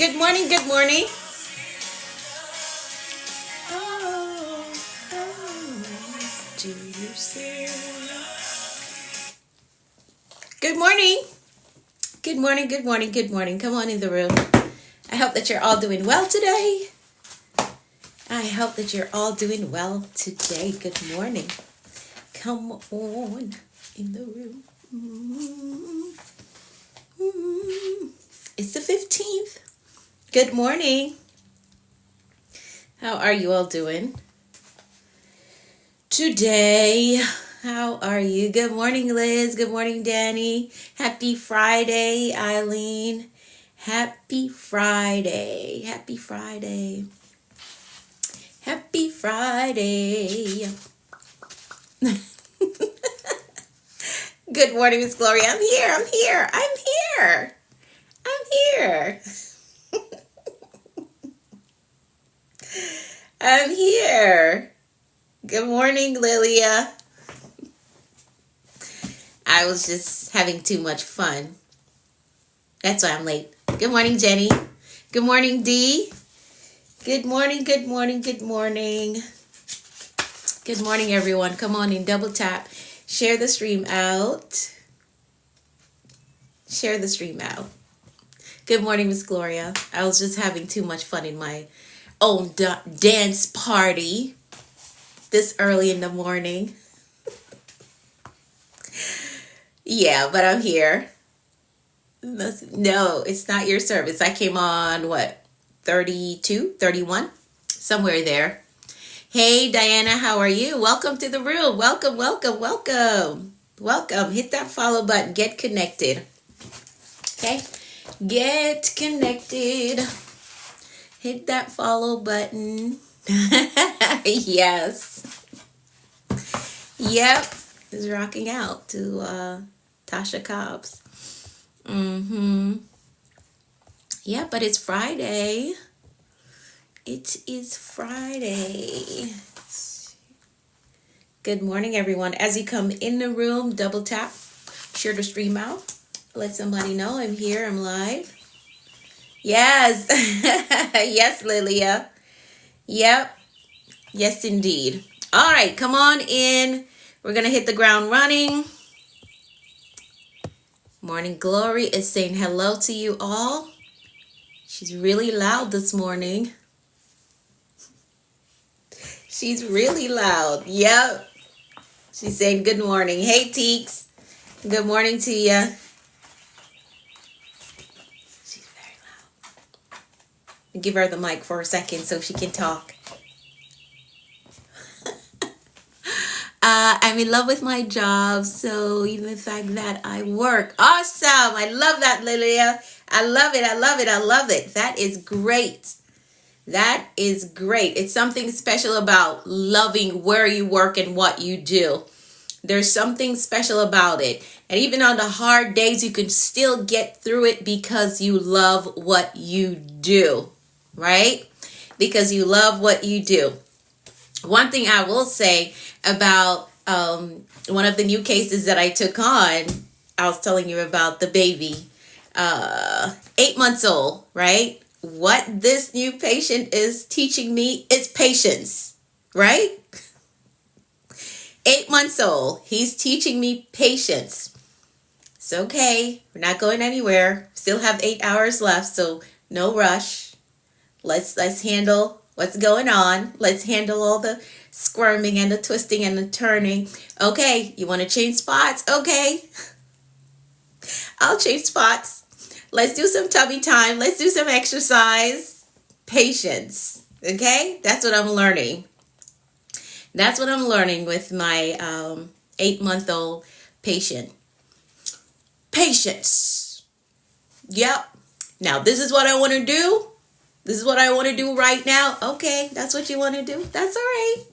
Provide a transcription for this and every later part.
Good morning, good morning. Oh, do you see? Good morning. Good morning, good morning, good morning. Come on in the room. I hope that you're all doing well today. I hope that you're all doing well today. Good morning. Come on in the room. It's the 15th. Good morning. How are you all doing today? How are you? Good morning, Liz. Good morning, Danny. Happy Friday, Eileen. Happy Friday. Happy Friday. Happy Friday. Good morning, Miss Gloria. I'm here. I'm here. I'm here. I'm here. I'm here. Good morning, Lilia. I was just having too much fun. That's why I'm late. Good morning, Jenny. Good morning, Dee. Good morning, good morning, good morning. Good morning, everyone. Come on in, double tap. Share the stream out. Share the stream out. Good morning, Miss Gloria. I was just having too much fun in my own dance party this early in the morning. Yeah, but I'm here. No, it's not your service. I came on, 32, 31? Somewhere there. Hey, Diana, how are you? Welcome to the room. Welcome, welcome, welcome. Welcome. Hit that follow button. Get connected. Okay? Get connected. Hit that follow button. Yes. Yep. Is rocking out to Tasha Cobbs. Yeah, but it's Friday. It is Friday. Good morning, everyone. As you come in the room, double tap, share the stream out. Let somebody know I'm here, I'm live. Yes. Yes, Lilia. Yep. Yes, indeed. All right, come on in. We're going to hit the ground running. Morning Glory is saying hello to you all. She's really loud this morning. She's really loud. Yep. She's saying good morning. Hey, Teeks. Good morning to you. She's very loud. Give her the mic for a second so she can talk. I'm in love with my job, so even the fact that I work. Awesome. I love that, Lilia. I love it. I love it. I love it. That is great. That is great. It's something special about loving where you work and what you do. There's something special about it. And even on the hard days, you can still get through it because you love what you do, right? Because you love what you do. One thing I will say about one of the new cases that I took on, I was telling you about the baby, 8 months old, right? What this new patient is teaching me is patience, right? 8 months old. He's teaching me patience. It's okay. We're not going anywhere. Still have 8 hours left, so no rush. Let's handle what's going on. Let's handle all the squirming and the twisting and the turning. Okay, you want to change spots? Okay. I'll change spots. Let's do some tummy time. Let's do some exercise. Patience. Okay? That's what I'm learning. That's what I'm learning with my 8-month-old patient. Patience. Yep. Now, this is what I want to do. This is what I want to do right now. Okay, that's what you want to do. That's all right.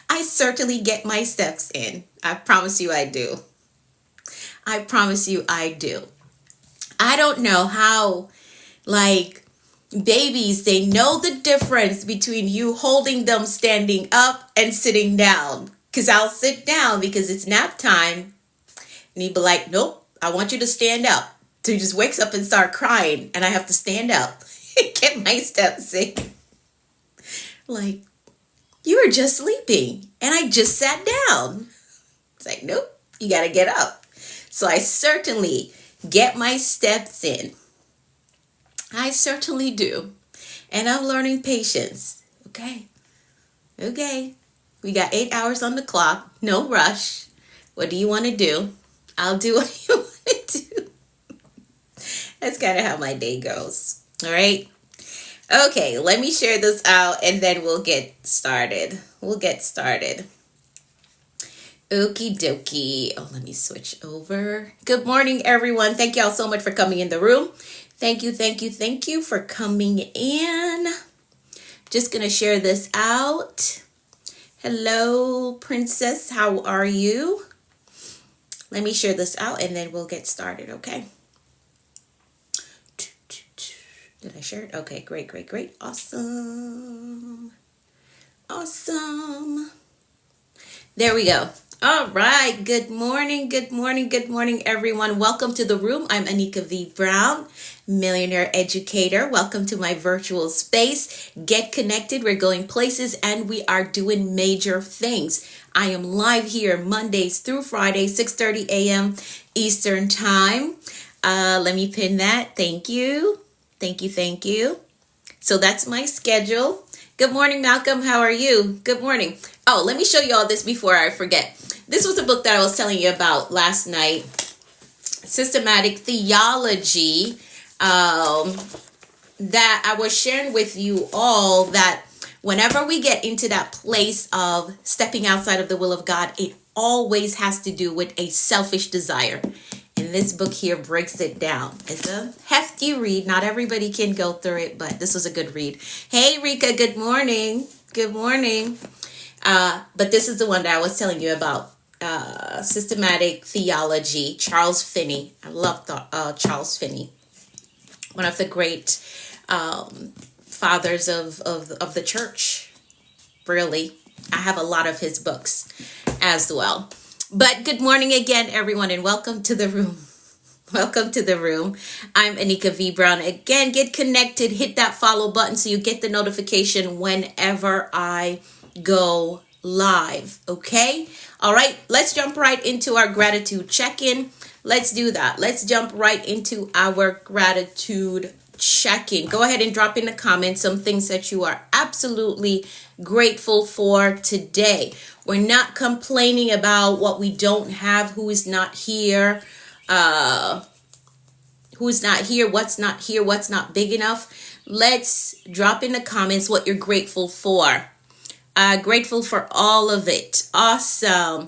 I certainly get my steps in. I promise you I do. I promise you I do. I don't know how, babies, they know the difference between you holding them standing up and sitting down. Because I'll sit down because it's nap time. And he'd be like, nope, I want you to stand up. So he just wakes up and start crying, and I have to stand up and get my steps in. Like, you were just sleeping, and I just sat down. It's like, nope, you got to get up. So I certainly get my steps in. I certainly do. And I'm learning patience. Okay. We got 8 hours on the clock. No rush. What do you want to do? I'll do what you want to do. That's kind of how my day goes. All right. Okay, let me share this out and then we'll get started. Okie dokie. Oh, let me switch over. Good morning, everyone. Thank y'all so much for coming in the room. Thank you for coming in. Just going to share this out. Hello, Princess. How are you? Let me share this out and then we'll get started, okay? Did I share it? Okay, great. Awesome. There we go. All right. Good morning, everyone. Welcome to the room. I'm Anika V. Brown, millionaire educator. Welcome to my virtual space. Get connected. We're going places and we are doing major things. I am live here Mondays through Fridays, 6:30 a.m. Eastern Time. Let me pin that. Thank you. So that's my schedule. Good morning, Malcolm. How are you? Good morning. Oh, let me show you all this before I forget. This was a book that I was telling you about last night. Systematic Theology. That I was sharing with you all that whenever we get into that place of stepping outside of the will of God, it always has to do with a selfish desire. And this book here breaks it down. It's a hefty read. Not everybody can go through it, but this was a good read. Hey, Rika, good morning. But this is the one that I was telling you about. Systematic Theology, Charles Finney. I love Charles Finney. One of the great fathers of the church. Really. I have a lot of his books as well. But good morning again, everyone, and welcome to the room. I'm Anika V. Brown. Again, get connected. Hit that follow button so you get the notification whenever I go live. Okay? All right. Let's jump right into our gratitude check-in. Let's do that. Let's jump right into our gratitude check-in. Go ahead and drop in the comments some things that you are absolutely grateful for today. We're not complaining about what we don't have, who is not here, what's not big enough. Let's drop in the comments what you're grateful for. Grateful for all of it. Awesome.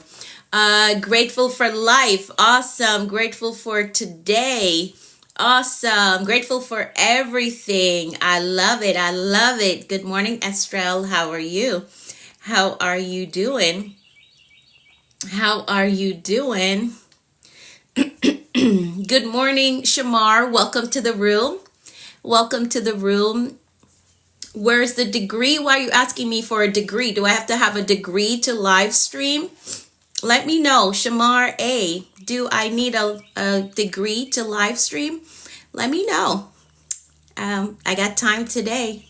Grateful for life. Awesome. Grateful for today. Awesome. Grateful for everything. I love it. Good morning, Estrelle. How are you? How are you doing? Good morning, Shamar. Welcome to the room. Where's the degree? Why are you asking me for a degree? Do I have to have a degree to live stream? Let me know. Shamar A. Do I need a degree to live stream? Let me know. I got time today.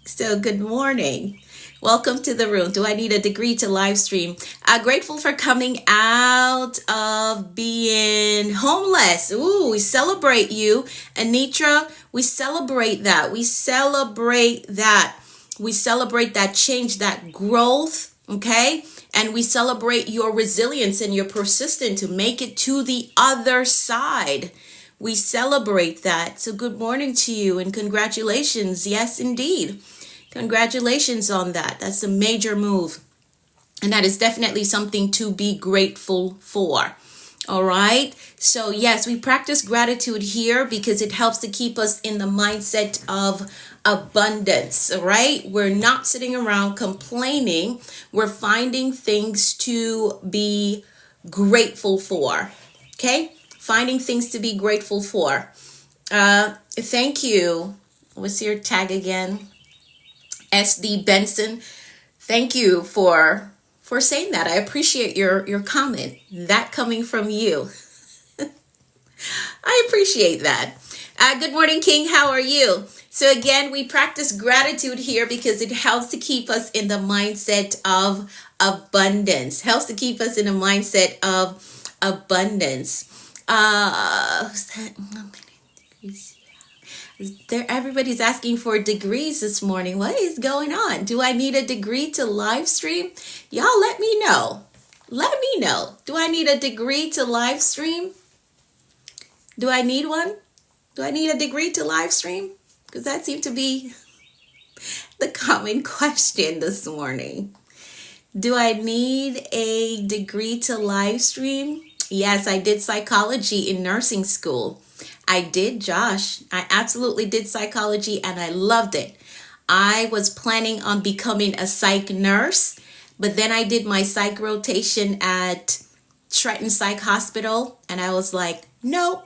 So good morning. Welcome to the room. Do I need a degree to live stream? Grateful for coming out of being homeless. Ooh, we celebrate you. Anitra, we celebrate that. We celebrate that change, that growth, okay? And we celebrate your resilience and your persistence to make it to the other side. We celebrate that. So good morning to you and congratulations. Yes, indeed. Congratulations on that. That's a major move. And that is definitely something to be grateful for. All right. So yes, we practice gratitude here because it helps to keep us in the mindset of abundance. All right. We're not sitting around complaining. We're finding things to be grateful for. Okay. Finding things to be grateful for. Thank you. What's your tag again? SD Benson. Thank you for for saying that. I appreciate your comment. That coming from you. I appreciate that. Good morning, King. How are you? So again, we practice gratitude here because it helps to keep us in the mindset of abundance. Helps to keep us in a mindset of abundance. Everybody's asking for degrees this morning. What is going on? Do I need a degree to live stream? Y'all let me know. Let me know. Do I need a degree to live stream? Do I need one? Do I need a degree to live stream? Because that seemed to be the common question this morning. Do I need a degree to live stream? Yes, I did psychology in nursing school. I did, Josh. I absolutely did psychology and I loved it. I was planning on becoming a psych nurse, but then I did my psych rotation at Trenton Psych Hospital and I was like, nope,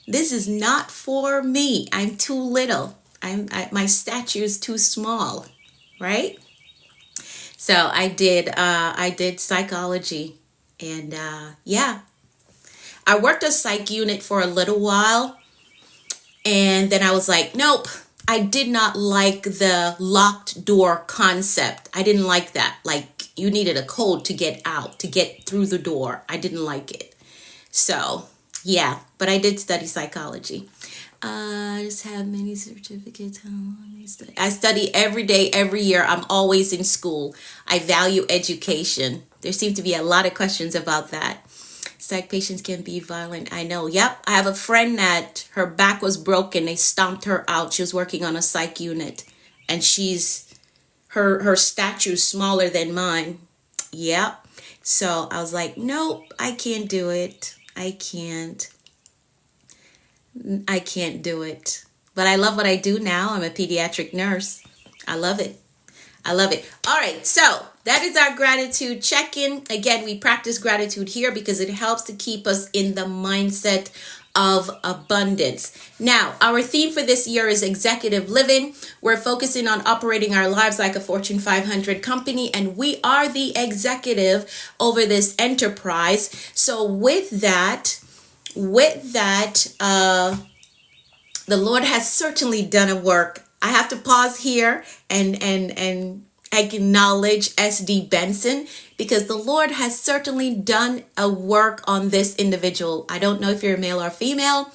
this is not for me. I'm too little. My stature is too small, right? So I did psychology and yeah. I worked a psych unit for a little while and then I was like, nope, I did not like the locked door concept. I didn't like that. Like you needed a code to get out, to get through the door. I didn't like it. So yeah, but I did study psychology. I just have many certificates. How long do you study? I study every day, every year. I'm always in school. I value education. There seem to be a lot of questions about that. Psych patients can be violent. I know. Yep. I have a friend that her back was broken. They stomped her out. She was working on a psych unit and her statue's smaller than mine. Yep. So I was like, nope, I can't do it. I can't do it. But I love what I do now. I'm a pediatric nurse. I love it. I love it. All right. So that is our gratitude check-in. Again, we practice gratitude here because it helps to keep us in the mindset of abundance. Now, our theme for this year is executive living. We're focusing on operating our lives like a Fortune 500 company, and we are the executive over this enterprise. So with that, the Lord has certainly done a work. I have to pause here and acknowledge S.D. Benson because the Lord has certainly done a work on this individual. I don't know if you're male or female,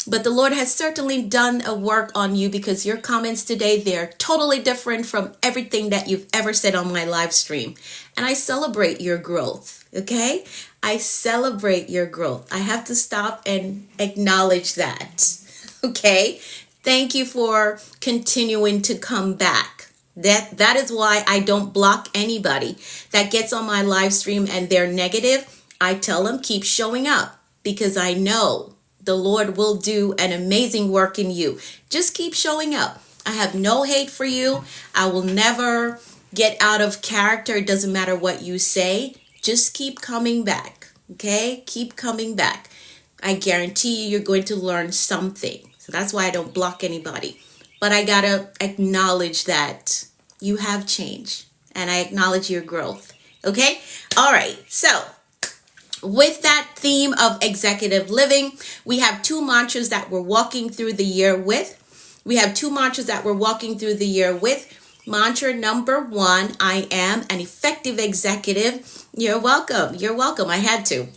but the Lord has certainly done a work on you because your comments today, they're totally different from everything that you've ever said on my live stream. And I celebrate your growth, okay? I celebrate your growth. I have to stop and acknowledge that, okay? Thank you for continuing to come back. That is why I don't block anybody that gets on my live stream and they're negative. I tell them keep showing up because I know the Lord will do an amazing work in you. Just keep showing up. I have no hate for you. I will never get out of character. It doesn't matter what you say. Just keep coming back. Okay? Keep coming back. I guarantee you're going to learn something. So that's why I don't block anybody. But I gotta acknowledge that you have changed and I acknowledge your growth. Okay? All right. So with that theme of executive living, we have two mantras that we're walking through the year with. Mantra number 1, I am an effective executive. You're welcome. You're welcome. I had to.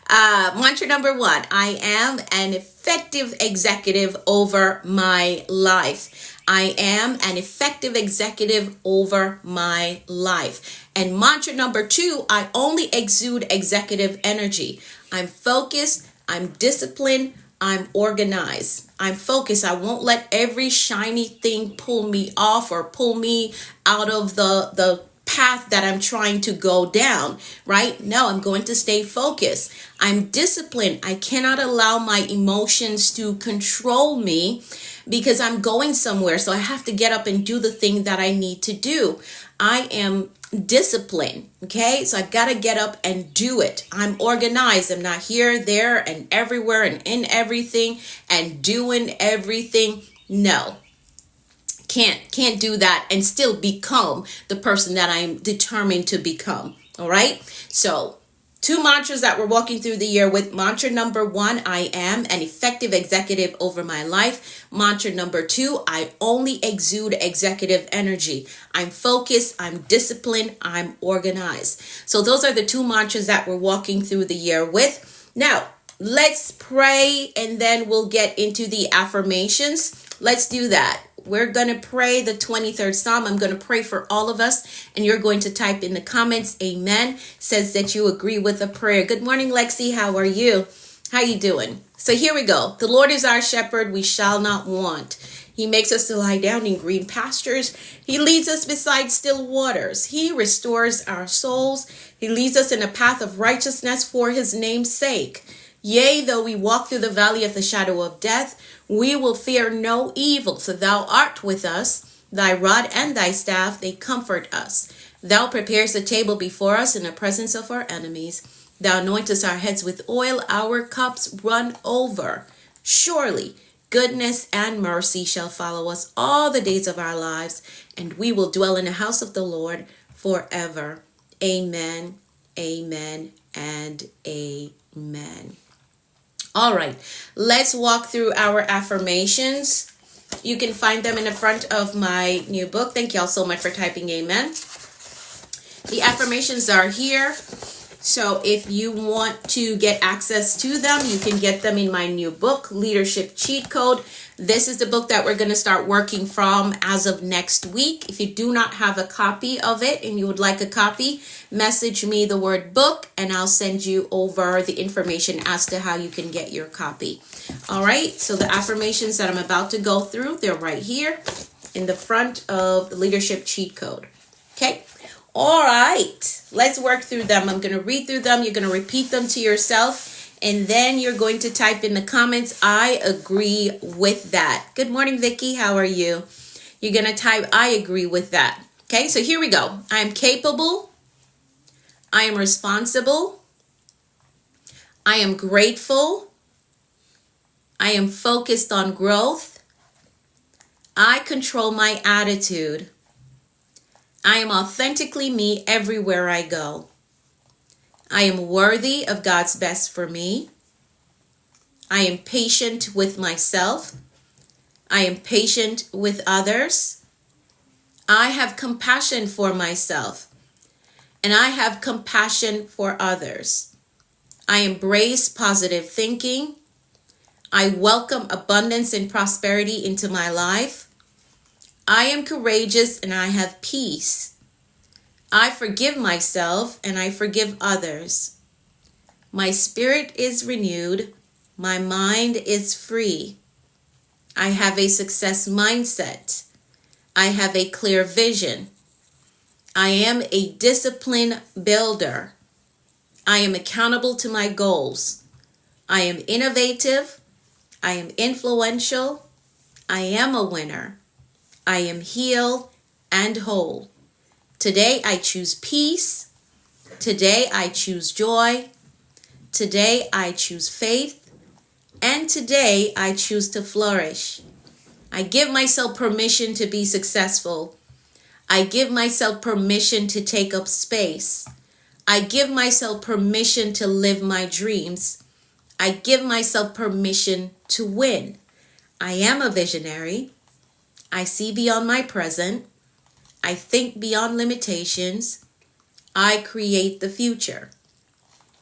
Mantra number 1, I am an effective executive over my life. I am an effective executive over my life. And mantra number 2, I only exude executive energy. I'm focused, I'm disciplined, I'm organized. I'm focused. I won't let every shiny thing pull me off or pull me out of the path that I'm trying to go down, right? No, I'm going to stay focused. I'm disciplined. I cannot allow my emotions to control me because I'm going somewhere. So I have to get up and do the thing that I need to do. I am disciplined. Okay. So I got to get up and do it. I'm organized. I'm not here, there, and everywhere and in everything and doing everything. No. Can't do that and still become the person that I'm determined to become. All right. So 2 mantras that we're walking through the year with. Mantra number 1, I am an effective executive over my life. Mantra number 2, I only exude executive energy. I'm focused, I'm disciplined, I'm organized. So those are the 2 mantras that we're walking through the year with. Now, let's pray and then we'll get into the affirmations. Let's do that. We're going to pray the 23rd Psalm. I'm going to pray for all of us, and you're going to type in the comments, amen, says that you agree with the prayer. Good morning, Lexi. How are you? How you doing? So here we go. The Lord is our shepherd. We shall not want. He makes us to lie down in green pastures. He leads us beside still waters. He restores our souls. He leads us in a path of righteousness for his name's sake. Yea, though we walk through the valley of the shadow of death, we will fear no evil, for thou art with us. Thy rod and thy staff, they comfort us. Thou preparest a table before us in the presence of our enemies. Thou anointest our heads with oil, our cups run over. Surely goodness and mercy shall follow us all the days of our lives, and we will dwell in the house of the Lord forever. Amen, amen, and amen. All right, let's walk through our affirmations. You can find them in the front of my new book. Thank y'all so much for typing amen. The affirmations are here. So if you want to get access to them, you can get them in my new book, Leadership Cheat Code. This is the book that we're going to start working from as of next week. If you do not have a copy of it and you would like a copy, message me the word book and I'll send you over the information as to how you can get your copy. All right, so the affirmations that I'm about to go through, they're right here in the front of the Leadership Cheat Code. Okay. All right, let's work through them. I'm going to read through them. You're going to repeat them to yourself, and then you're going to type in the comments, I agree with that. Good morning, Vicky. How are you? You're going to type, I agree with that. Okay, so here we go. I am capable. I am responsible. I am grateful. I am focused on growth. I control my attitude. I am authentically me everywhere I go. I am worthy of God's best for me. I am patient with myself. I am patient with others. I have compassion for myself, and I have compassion for others. I embrace positive thinking. I welcome abundance and prosperity into my life. I am courageous and I have peace. I forgive myself and I forgive others. My spirit is renewed. My mind is free. I have a success mindset. I have a clear vision. I am a discipline builder. I am accountable to my goals. I am innovative. I am influential. I am a winner. I am healed and whole. Today I choose peace. Today I choose joy. Today I choose faith. And today I choose to flourish. I give myself permission to be successful. I give myself permission to take up space. I give myself permission to live my dreams. I give myself permission to win. I am a visionary. I see beyond my present. I think beyond limitations. I create the future.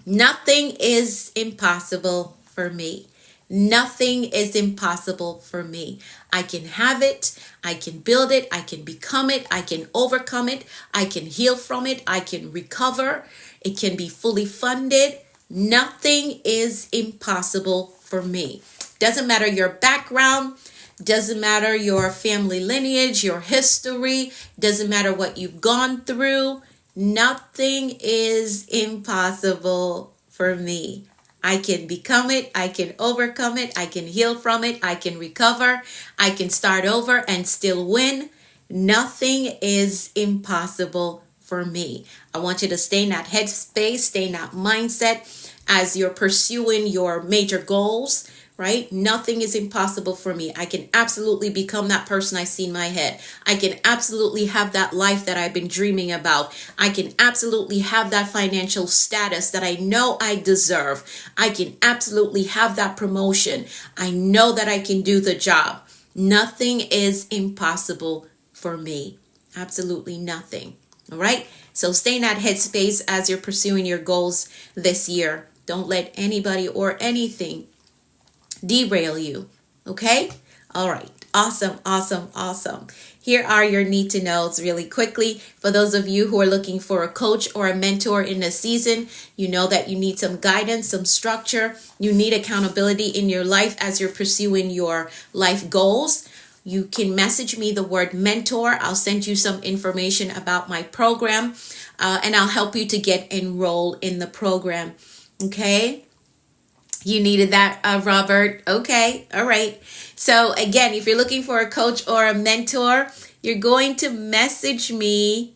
Nothing is impossible for me. Nothing is impossible for me. I can have it. I can build it. I can become it. I can overcome it. I can heal from it. I can recover. It can be fully funded. Nothing is impossible for me. Doesn't matter your background. Doesn't matter your family lineage, your history. Doesn't matter what you've gone through. Nothing is impossible for me. I can become it. I can overcome it. I can heal from it. I can recover. I can start over and still win. Nothing is impossible for me. I want you to stay in that headspace, stay in that mindset as you're pursuing your major goals. right? Nothing is impossible for me. I can absolutely become that person I see in my head. I can absolutely have that life that I've been dreaming about. I can absolutely have that financial status that I know I deserve. I can absolutely have that promotion. I know that I can do the job. Nothing is impossible for me. Absolutely nothing. All right? So stay in that headspace as you're pursuing your goals this year. Don't let anybody or anything derail you. Okay? All right. Awesome, awesome, awesome. Here are your need to knows really quickly. For those of you who are looking for a coach or a mentor in this season, you know that you need some guidance, some structure. You need accountability in your life as you're pursuing your life goals. You can message me the word mentor. I'll send you some information about my program, and I'll help you to get enrolled in the program. Okay? You needed that, Robert. Okay. All right. So again, if you're looking for a coach or a mentor, you're going to message me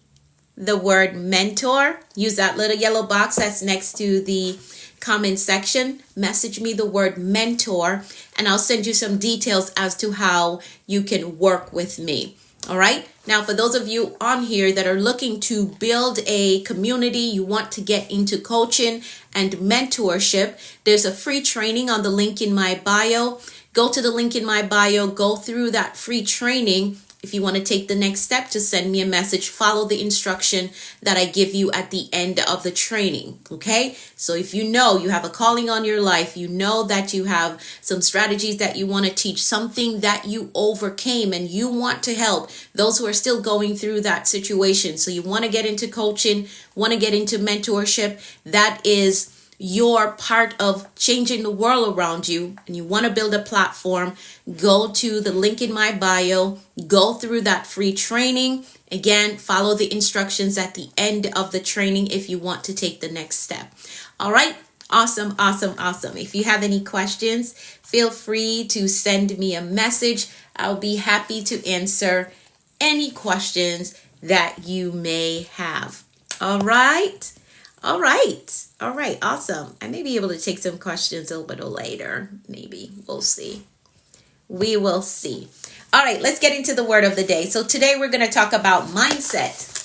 the word mentor. Use that little yellow box that's next to the comment section. Message me the word mentor, and I'll send you some details as to how you can work with me. All right. Now, for those of you on here that are looking to build a community, you want to get into coaching and mentorship, there's a free training on the link in my bio. Go to the link in my bio, go through that free training. If you want to take the next step, just send me a message. Follow the instruction that I give you at the end of the training. Okay? So if you know you have a calling on your life, you know that you have some strategies that you want to teach, something that you overcame, and you want to help those who are still going through that situation. So you want to get into coaching, want to get into mentorship. That is you're part of changing the world around you, and you want to build a platform, go to the link in my bio, go through that free training. Again, follow the instructions at the end of the training if you want to take the next step. All right. Awesome, awesome, awesome. If you have any questions, feel free to send me a message. I'll be happy to answer any questions that you may have. All right. All right. All right. Awesome. I may be able to take some questions a little later. Maybe. We'll see. We will see. All right. Let's get into the word of the day. So today we're going to talk about mindset.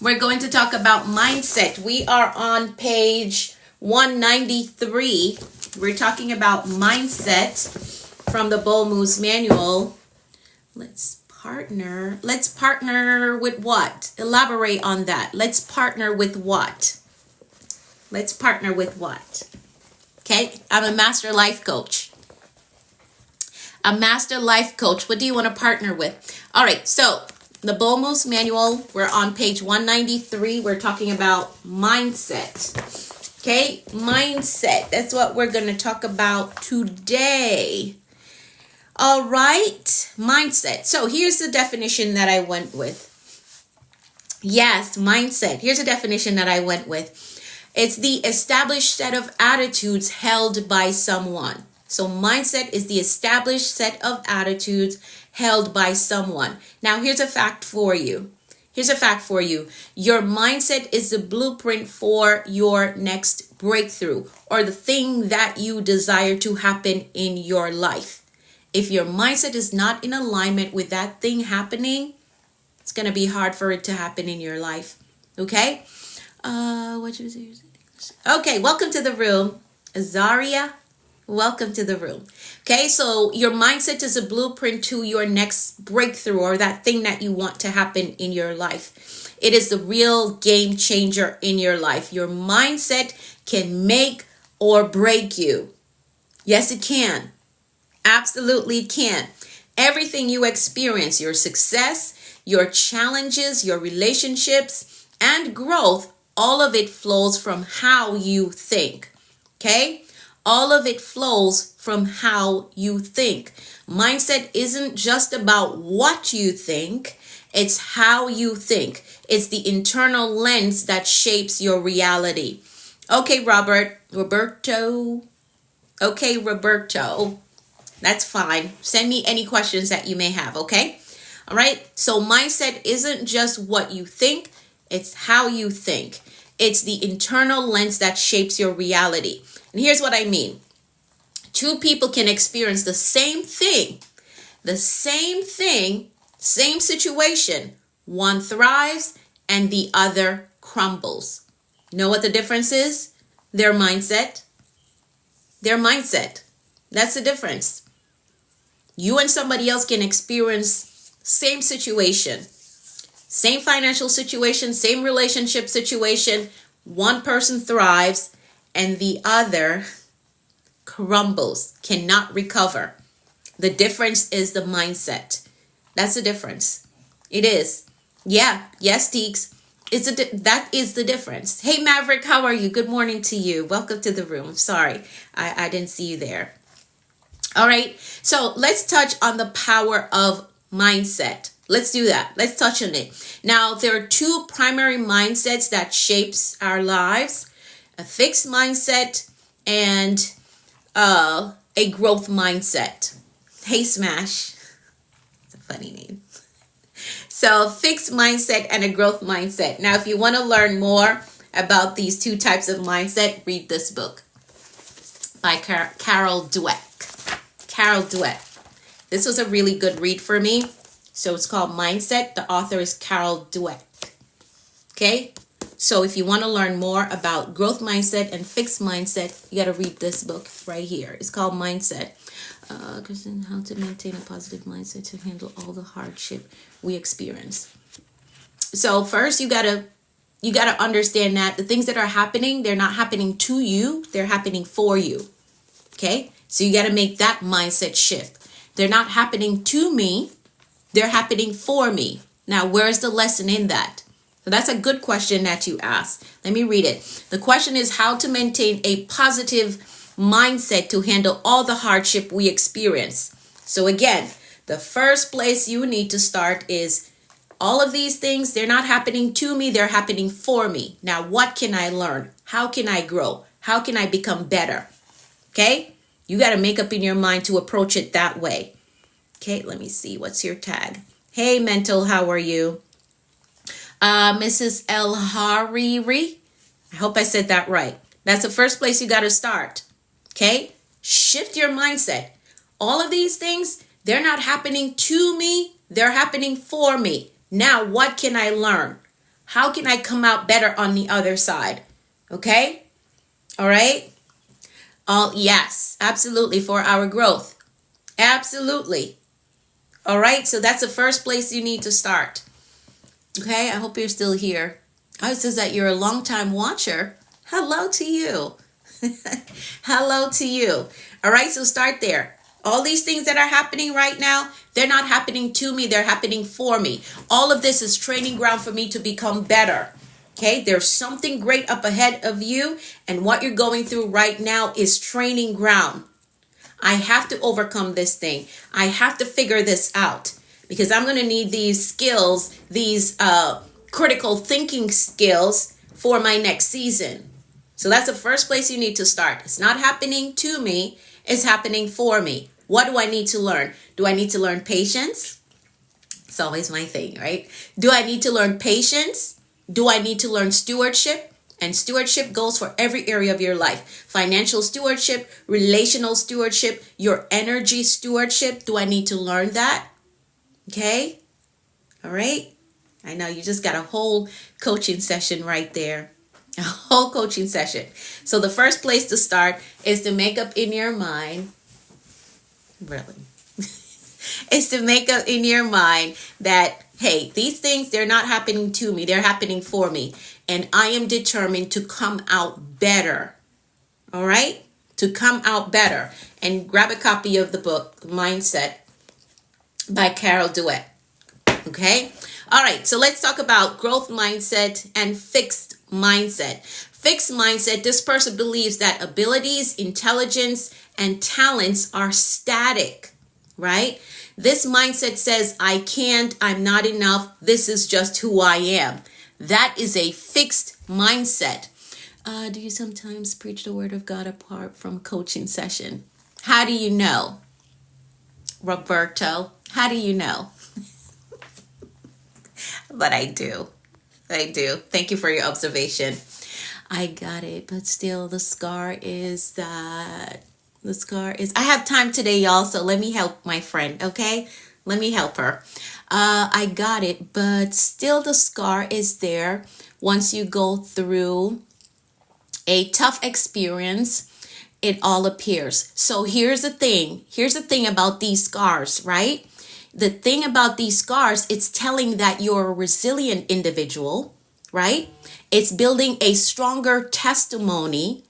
We're going to talk about mindset. We are on page 193. We're talking about mindset from the Bold Moves Manual. Let's partner with what? Elaborate on that. Let's partner with what? Let's partner with what? Okay, I'm a master life coach. A master life coach. What do you want to partner with? All right, so the Bold Moves Manual, we're on page 193. We're talking about mindset. Okay, mindset. That's what we're going to talk about today. All right, mindset. So here's the definition that I went with. Yes, mindset. Here's a definition that I went with. It's the established set of attitudes held by someone. So mindset is the established set of attitudes held by someone. Now, here's a fact for you. Your mindset is the blueprint for your next breakthrough or the thing that you desire to happen in your life. If your mindset is not in alignment with that thing happening, it's going to be hard for it to happen in your life. Okay? Okay, welcome to the room. Azaria, welcome to the room. Okay, so your mindset is a blueprint to your next breakthrough or that thing that you want to happen in your life. It is the real game changer in your life. Your mindset can make or break you. Yes, it can. Absolutely can. Everything you experience, your success, your challenges, your relationships, and growth, all of it flows from how you think. Okay? All of it flows from how you think. Mindset isn't just about what you think, it's how you think. It's the internal lens that shapes your reality. Okay, Roberto. Okay, Roberto. That's fine. Send me any questions that you may have, okay? All right. So mindset isn't just what you think, it's how you think. It's the internal lens that shapes your reality. And here's what I mean. Two people can experience the same thing, same situation. One thrives and the other crumbles. Know what the difference is? Their mindset. Their mindset. That's the difference. You and somebody else can experience same situation, same financial situation, same relationship situation. One person thrives and the other crumbles, cannot recover. The difference is the mindset. That's the difference. It is. Yeah. Yes, Deeks. That is the difference. Hey, Maverick, how are you? Good morning to you. Welcome to the room. Sorry, I didn't see you there. All right. So let's touch on the power of mindset. Let's do that. Let's touch on it. Now, there are two primary mindsets that shapes our lives: a fixed mindset and a growth mindset. Hey, Smash. It's a funny name. So, fixed mindset and a growth mindset. Now, if you want to learn more about these two types of mindset, read this book by Carol Dweck. Carol Dweck. This was a really good read for me. So, it's called Mindset. The author is Carol Dweck. Okay? So, if you want to learn more about growth mindset and fixed mindset, you got to read this book right here. It's called Mindset. How to maintain a positive mindset to handle all the hardship we experience. So first you gotta understand that the things that are happening, they're not happening to you, they're happening for you. Okay? So you gotta make that mindset shift. They're not happening to me, they're happening for me. Now, where's the lesson in that? So that's a good question that you ask. Let me read it. The question is how to maintain a positive mindset to handle all the hardship we experience. So again, the first place you need to start is all of these things, they're not happening to me, they're happening for me. Now, what can I learn? How can I grow? How can I become better? Okay? You got to make up in your mind to approach it that way. Okay, let me see. What's your tag? Hey, Mental, how are you? Mrs. El Hariri. I hope I said that right. That's the first place you got to start. Okay? Shift your mindset. All of these things, they're not happening to me, they're happening for me. Now, what can I learn? How can I come out better on the other side? Okay? All right? Yes, absolutely, for our growth. Absolutely. All right? So that's the first place you need to start. Okay? I hope you're still here. Oh, it says that you're a longtime watcher. Hello to you. Hello to you. All right, so start there. All these things that are happening right now, they're not happening to me, they're happening for me. All of this is training ground for me to become better. Okay, there's something great up ahead of you, and what you're going through right now is training ground. I have to overcome this thing. I have to figure this out because I'm going to need these skills, these critical thinking skills for my next season. So that's the first place you need to start. It's not happening to me, it's happening for me. What do I need to learn? Do I need to learn patience? It's always my thing, right? Do I need to learn patience? Do I need to learn stewardship? And stewardship goes for every area of your life. Financial stewardship, relational stewardship, your energy stewardship. Do I need to learn that? Okay? All right? I know you just got a whole coaching session right there. A whole coaching session. So the first place to start is to make up in your mind, really, is to make up in your mind that, hey, these things, they're not happening to me, they're happening for me. And I am determined to come out better. All right? To come out better. And grab a copy of the book, Mindset by Carol Dweck. Okay? All right, so let's talk about growth mindset and fixed mindset. Fixed mindset, this person believes that abilities, intelligence, and talents are static, right? This mindset says, I can't, I'm not enough, this is just who I am. That is a fixed mindset. Do you sometimes preach the word of God apart from coaching session? How do you know? Roberto, how do you know? But I do. Thank you for your observation. I got it. But still, the scar is that The scar is, I have time today, y'all, so let me help my friend, okay? Let me help her. I got it, but still the scar is there once you go through a tough experience. It all appears. So here's the thing. Here's the thing about these scars, right? The thing about these scars, it's telling that you're a resilient individual, right? It's building a stronger testimony,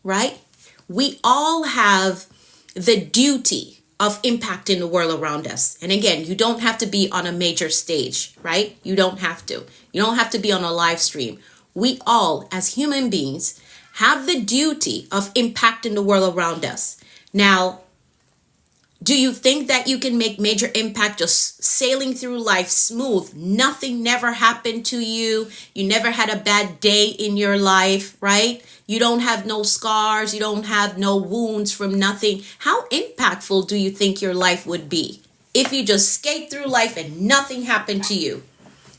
right? We all have the duty of impacting the world around us. And again, you don't have to be on a major stage, right? You don't have to. You don't have to be on a live stream. We all, as human beings, have the duty of impacting the world around us. Now, do you think that you can make major impact just sailing through life smooth? Nothing never happened to you. You never had a bad day in your life, right? You don't have no scars. You don't have no wounds from nothing. How impactful do you think your life would be if you just skate through life and nothing happened to you?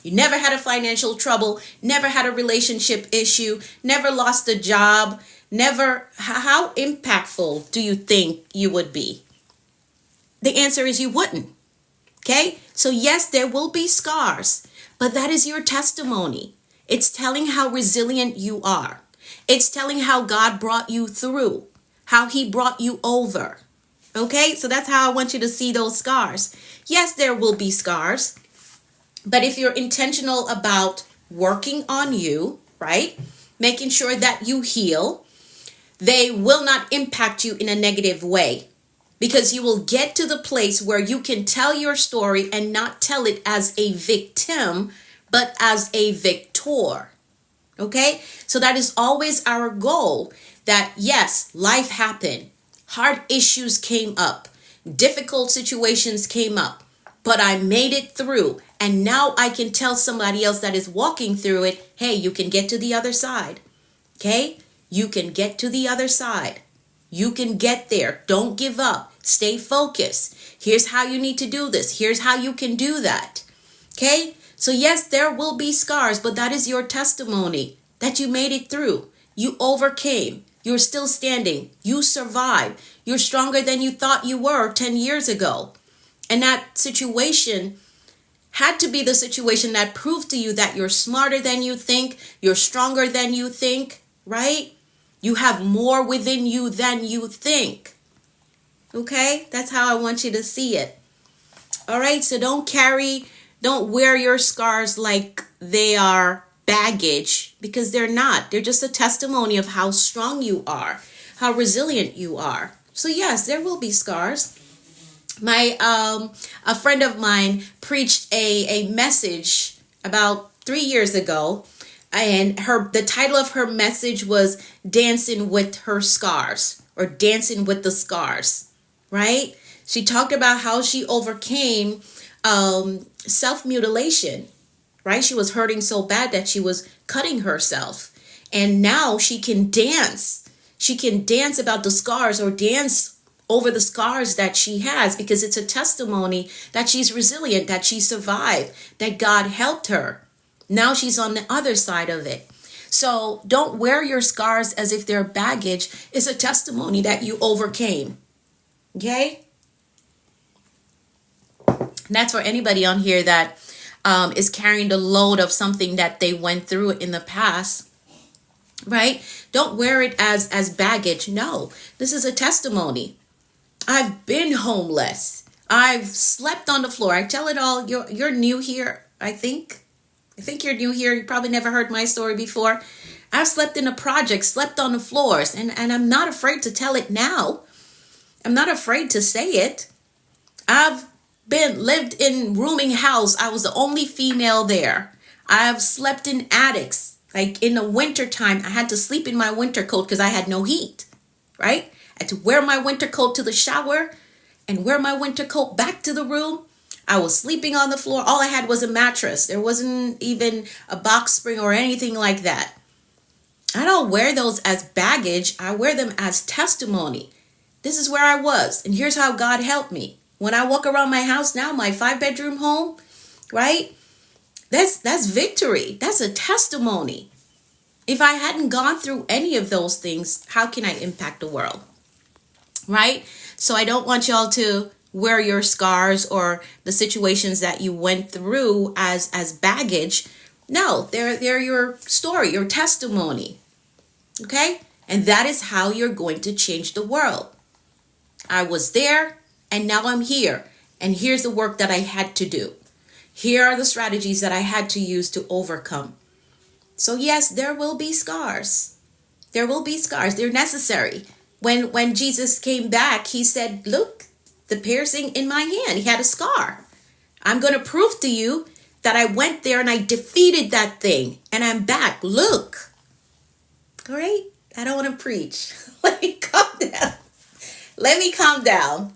You never had a financial trouble, never had a relationship issue, never lost a job, never. How impactful do you think you would be? The answer is you wouldn't. Okay? So yes, there will be scars, but that is your testimony. It's telling how resilient you are. It's telling how God brought you through, how he brought you over. Okay? So that's how I want you to see those scars. Yes, there will be scars, but if you're intentional about working on you, right? Making sure that you heal, they will not impact you in a negative way. Because you will get to the place where you can tell your story and not tell it as a victim, but as a victor. Okay? So that is always our goal, that yes, life happened. Hard issues came up. Difficult situations came up. But I made it through. And now I can tell somebody else that is walking through it, hey, you can get to the other side. Okay? You can get to the other side. You can get there. Don't give up. Stay focused. Here's how you need to do this. Here's how you can do that. Okay? So yes, there will be scars, but that is your testimony that you made it through. You overcame. You're still standing. You survived. You're stronger than you thought you were 10 years ago. And that situation had to be the situation that proved to you that you're smarter than you think. You're stronger than you think, right? You have more within you than you think. Okay? That's how I want you to see it. All right? So don't wear your scars like they are baggage, because they're not. They're just a testimony of how strong you are, how resilient you are. So yes, there will be scars. A friend of mine preached a message about 3 years ago, and the title of her message was Dancing with Her Scars, or Dancing with the Scars, right? She talked about how she overcame self-mutilation, right? She was hurting so bad that she was cutting herself. And now she can dance. She can dance about the scars, or dance over the scars that she has, because it's a testimony that she's resilient, that she survived, that God helped her. Now she's on the other side of it. So don't wear your scars as if they're baggage. It's a testimony that you overcame. Okay? And that's for anybody on here that is carrying the load of something that they went through in the past. Right? Don't wear it as baggage. No, this is a testimony. I've been homeless. I've slept on the floor. I tell it all. You're new here, I think. I think you're new here. You probably never heard my story before. I've slept in a project, slept on the floors, and I'm not afraid to tell it now. I'm not afraid to say it. I've lived in rooming house. I was the only female there. I've slept in attics. Like in the winter time, I had to sleep in my winter coat because I had no heat, right? I had to wear my winter coat to the shower and wear my winter coat back to the room. I was sleeping on the floor. All I had was a mattress. There wasn't even a box spring or anything like that. I don't wear those as baggage. I wear them as testimony. This is where I was, and here's how God helped me. When I walk around my house now, my 5-bedroom home, right? That's victory. That's a testimony. If I hadn't gone through any of those things, how can I impact the world? right? So I don't want y'all to wear your scars or the situations that you went through as baggage. No, they're your story, your testimony. Okay? And that is how you're going to change the world. I was there and now I'm here. And here's the work that I had to do. Here are the strategies that I had to use to overcome. So yes, there will be scars. There will be scars. They're necessary. When Jesus came back, he said, look, the piercing in my hand. He had a scar. I'm going to prove to you that I went there and I defeated that thing. And I'm back. Look. All right? I don't want to preach. Let me calm down. Let me calm down.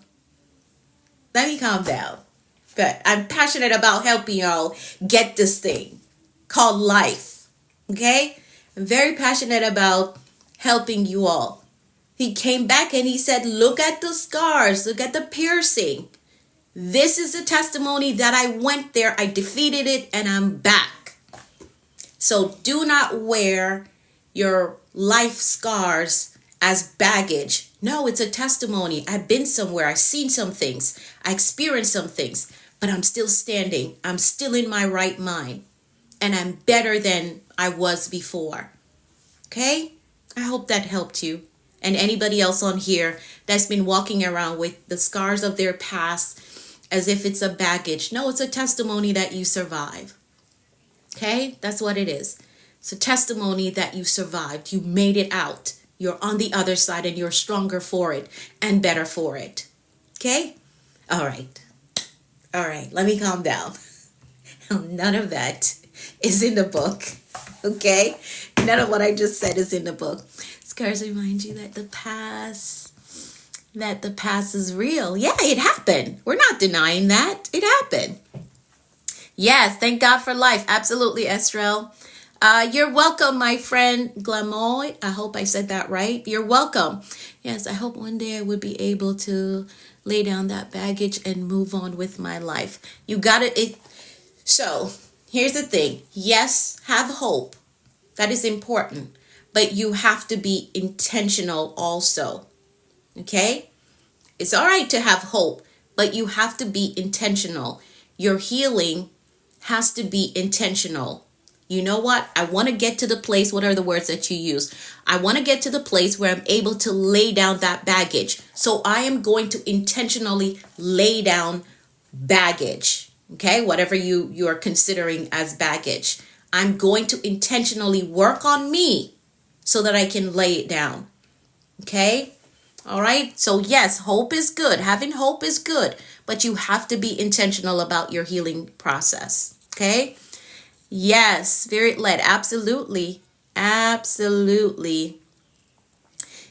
Let me calm down. But I'm passionate about helping y'all get this thing called life. Okay? I'm very passionate about helping you all. He came back and he said, look at the scars. Look at the piercing. This is a testimony that I went there. I defeated it and I'm back. So do not wear your life scars as baggage. No, it's a testimony. I've been somewhere. I've seen some things. I experienced some things. But I'm still standing. I'm still in my right mind. And I'm better than I was before. Okay? I hope that helped you. And anybody else on here that's been walking around with the scars of their past as if it's a baggage. No, it's a testimony that you survive. Okay? That's what it is. It's a testimony that you survived. You made it out. You're on the other side and you're stronger for it and better for it. Okay? All right. All right. Let me calm down. None of that is in the book. Okay? None of what I just said is in the book. Scars remind you that the past is real. Yeah, it happened. We're not denying that. It happened. Yes, thank God for life. Absolutely, Estrel. You're welcome, my friend Glamoy. I hope I said that right. You're welcome. Yes, I hope one day I would be able to lay down that baggage and move on with my life. You got it. So here's the thing. Yes, have hope. That is important. But you have to be intentional also. Okay? It's all right to have hope, but you have to be intentional. Your healing has to be intentional. You know what? I want to get to the place, what are the words that you use? I want to get to the place where I'm able to lay down that baggage. So I am going to intentionally lay down baggage. Okay? Whatever you are considering as baggage. I'm going to intentionally work on me so that I can lay it down. Okay? All right? So yes, hope is good. Having hope is good. But you have to be intentional about your healing process. Okay? Yes, spirit led. Absolutely. Absolutely.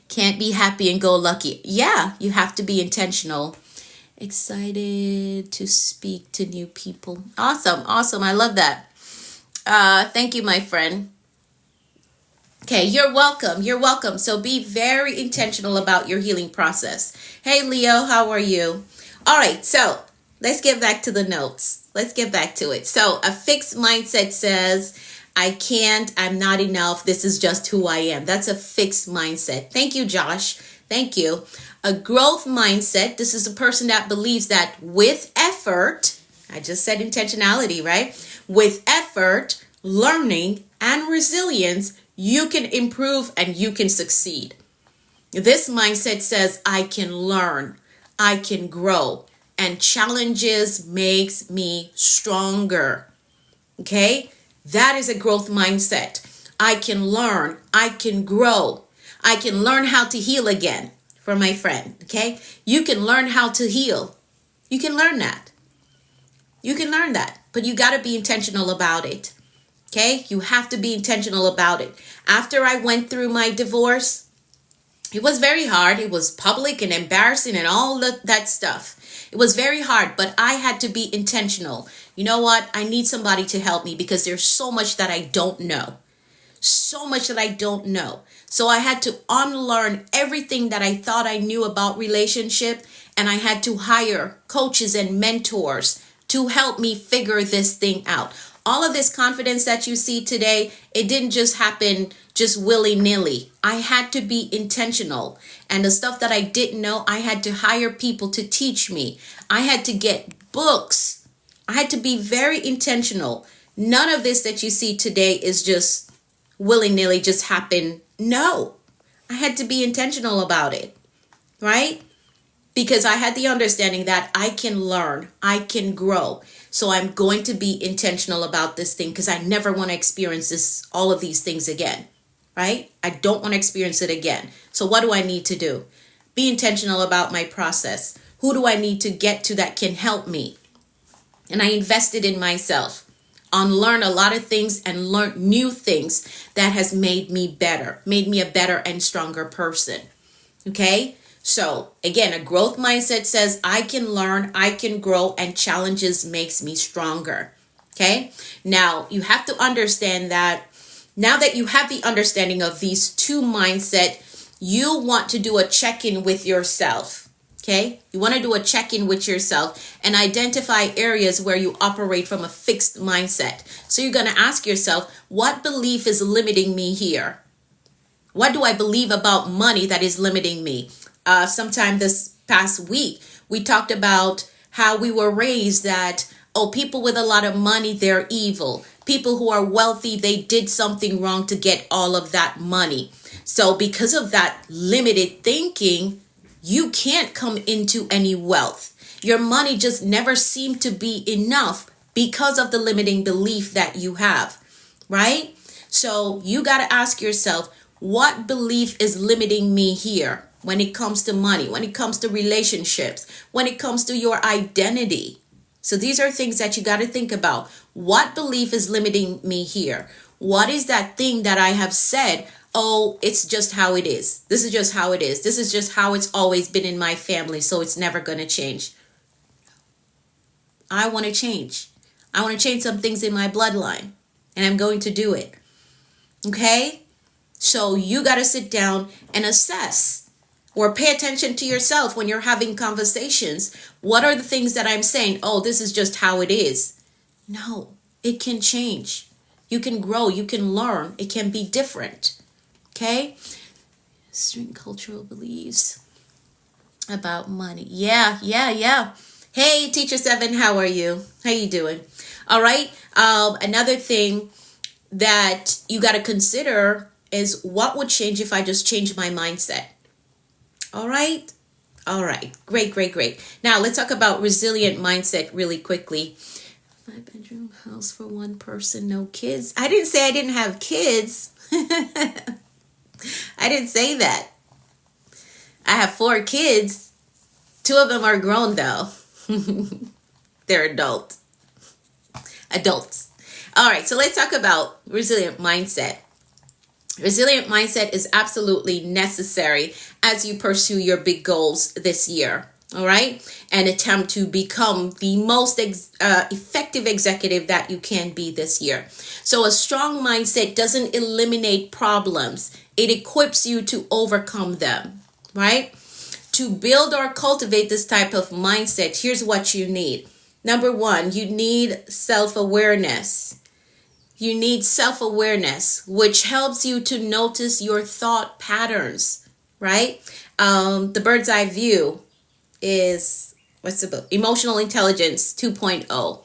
Can't be happy and go lucky. Yeah, you have to be intentional. Excited to speak to new people. Awesome. Awesome. I love that. Thank you, my friend. Okay, you're welcome. You're welcome. So be very intentional about your healing process. Hey, Leo, how are you? All right, so let's get back to the notes. Let's get back to it. So a fixed mindset says, I can't, I'm not enough. This is just who I am. That's a fixed mindset. Thank you, Josh. Thank you. A growth mindset. This is a person that believes that with effort, I just said intentionality, right? With effort, learning, and resilience, you can improve and you can succeed. This mindset says, I can learn, I can grow, and challenges makes me stronger. Okay? That is a growth mindset. I can learn, I can grow, I can learn how to heal again for my friend. Okay? You can learn how to heal. You can learn that. You can learn that, but you got to be intentional about it. Okay? You have to be intentional about it. After I went through my divorce, it was very hard. It was public and embarrassing and all that stuff. It was very hard, but I had to be intentional. You know what? I need somebody to help me because there's so much that I don't know. So much that I don't know. So I had to unlearn everything that I thought I knew about relationship, and I had to hire coaches and mentors to help me figure this thing out. All of this confidence that you see today, it didn't just happen just willy-nilly. I had to be intentional. And the stuff that I didn't know, I had to hire people to teach me. I had to get books. I had to be very intentional. None of this that you see today is just willy-nilly, just happen. No, I had to be intentional about it, right? Because I had the understanding that I can learn, I can grow. So I'm going to be intentional about this thing because I never want to experience all of these things again, right? I don't want to experience it again. So what do I need to do? Be intentional about my process. Who do I need to get to that can help me? And I invested in myself, unlearn a lot of things and learn new things that has made me better, made me a better and stronger person. Okay? So again, a growth mindset says I can learn, I can grow, and challenges makes me stronger. Okay. Now you have to understand that now that you have the understanding of these two mindset, you want to do a check-in with yourself. Okay. You want to do a check-in with yourself and identify areas where you operate from a fixed mindset. So you're going to ask yourself, what belief is limiting me here? What do I believe about money that is limiting me? Sometime this past week, we talked about how we were raised that, people with a lot of money, they're evil. People who are wealthy, they did something wrong to get all of that money. So because of that limited thinking, you can't come into any wealth. Your money just never seemed to be enough because of the limiting belief that you have, right? So you got to ask yourself, what belief is limiting me here? When it comes to money, when it comes to relationships, when it comes to your identity. So these are things that you got to think about. What belief is limiting me here? What is that thing that I have said? Oh, it's just how it is. This is just how it is. This is just how it's always been in my family, so it's never going to change. I want to change. I want to change some things in my bloodline, and I'm going to do it. Okay? So you got to sit down and assess. Or pay attention to yourself when you're having conversations. What are the things that I'm saying? Oh, this is just how it is. No, it can change. You can grow. You can learn. It can be different. Okay? Certain cultural beliefs about money. Yeah. Hey, Teacher 7, how are you? How you doing? All right. Another thing that you got to consider is what would change if I just changed my mindset. All right. Great. Now let's talk about resilient mindset really quickly. 5-bedroom house for one person, no kids. I didn't say I didn't have kids. I didn't say that. I have 4 kids. 2 of them are grown though. They're adults. All right. So let's talk about resilient mindset. Resilient mindset is absolutely necessary as you pursue your big goals this year, all right? And attempt to become the most effective executive that you can be this year. So a strong mindset doesn't eliminate problems. It equips you to overcome them, right? To build or cultivate this type of mindset, here's what you need. Number 1, you need self-awareness. You need self-awareness, which helps you to notice your thought patterns, right? The bird's eye view is, what's the book? Emotional Intelligence 2.0.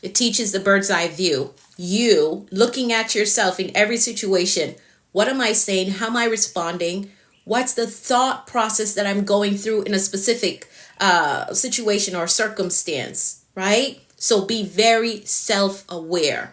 It teaches the bird's eye view. You looking at yourself in every situation. What am I saying? How am I responding? What's the thought process that I'm going through in a specific situation or circumstance, right? So be very self-aware.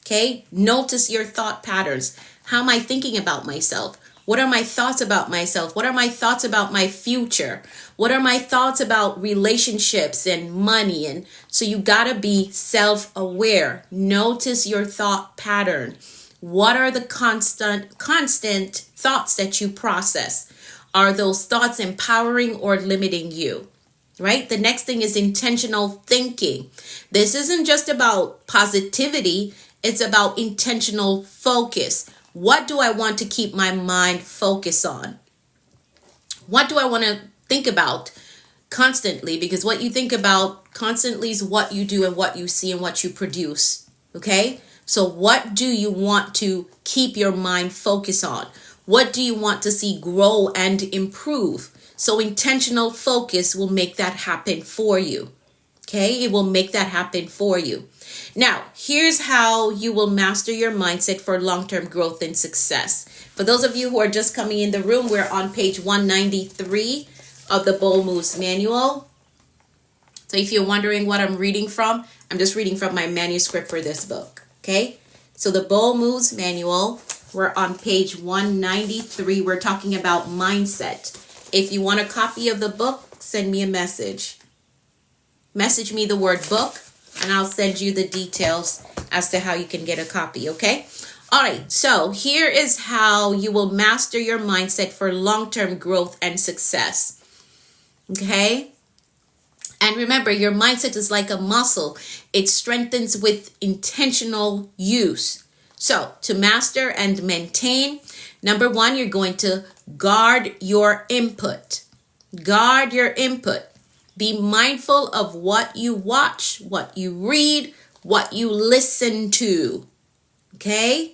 Okay, notice your thought patterns. How am I thinking about myself? What are my thoughts about myself? What are my thoughts about my future? What are my thoughts about relationships and money? And so you gotta be self-aware. Notice your thought pattern. What are the constant thoughts that you process? Are those thoughts empowering or limiting you? Right? The next thing is intentional thinking. This isn't just about positivity. It's about intentional focus. What do I want to keep my mind focused on? What do I want to think about constantly? Because what you think about constantly is what you do and what you see and what you produce, Okay? So what do you want to keep your mind focused on? What do you want to see grow and improve? So intentional focus will make that happen for you. Okay? It will make that happen for you. Now, here's how you will master your mindset for long-term growth and success. For those of you who are just coming in the room, we're on page 193 of the Bold Moves Manual. So if you're wondering what I'm reading from, I'm just reading from my manuscript for this book. Okay? So the Bold Moves Manual, we're on page 193. We're talking about mindset. If you want a copy of the book, send me a message. Message me the word book, and I'll send you the details as to how you can get a copy, okay? All right, so here is how you will master your mindset for long-term growth and success, okay? And remember, your mindset is like a muscle. It strengthens with intentional use. So to master and maintain, number one, you're going to guard your input. Guard your input. Be mindful of what you watch, what you read, what you listen to. Okay?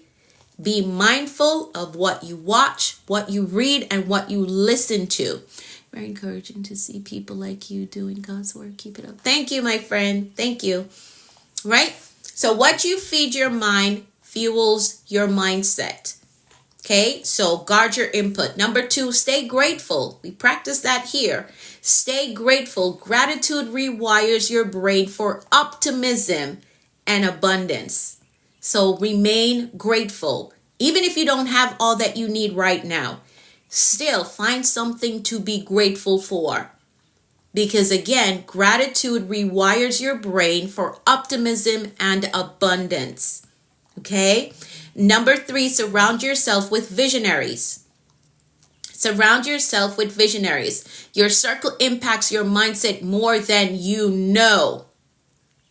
Be mindful of what you watch, what you read, and what you listen to. Very encouraging to see people like you doing God's work. Keep it up. Thank you, my friend. Thank you. Right? So what you feed your mind fuels your mindset. Okay, so guard your input. Number two, stay grateful. We practice that here. Stay grateful. Gratitude rewires your brain for optimism and abundance. So remain grateful. Even if you don't have all that you need right now, still find something to be grateful for. Because again, gratitude rewires your brain for optimism and abundance. Okay? Number three, surround yourself with visionaries. Surround yourself with visionaries. Your circle impacts your mindset more than you know.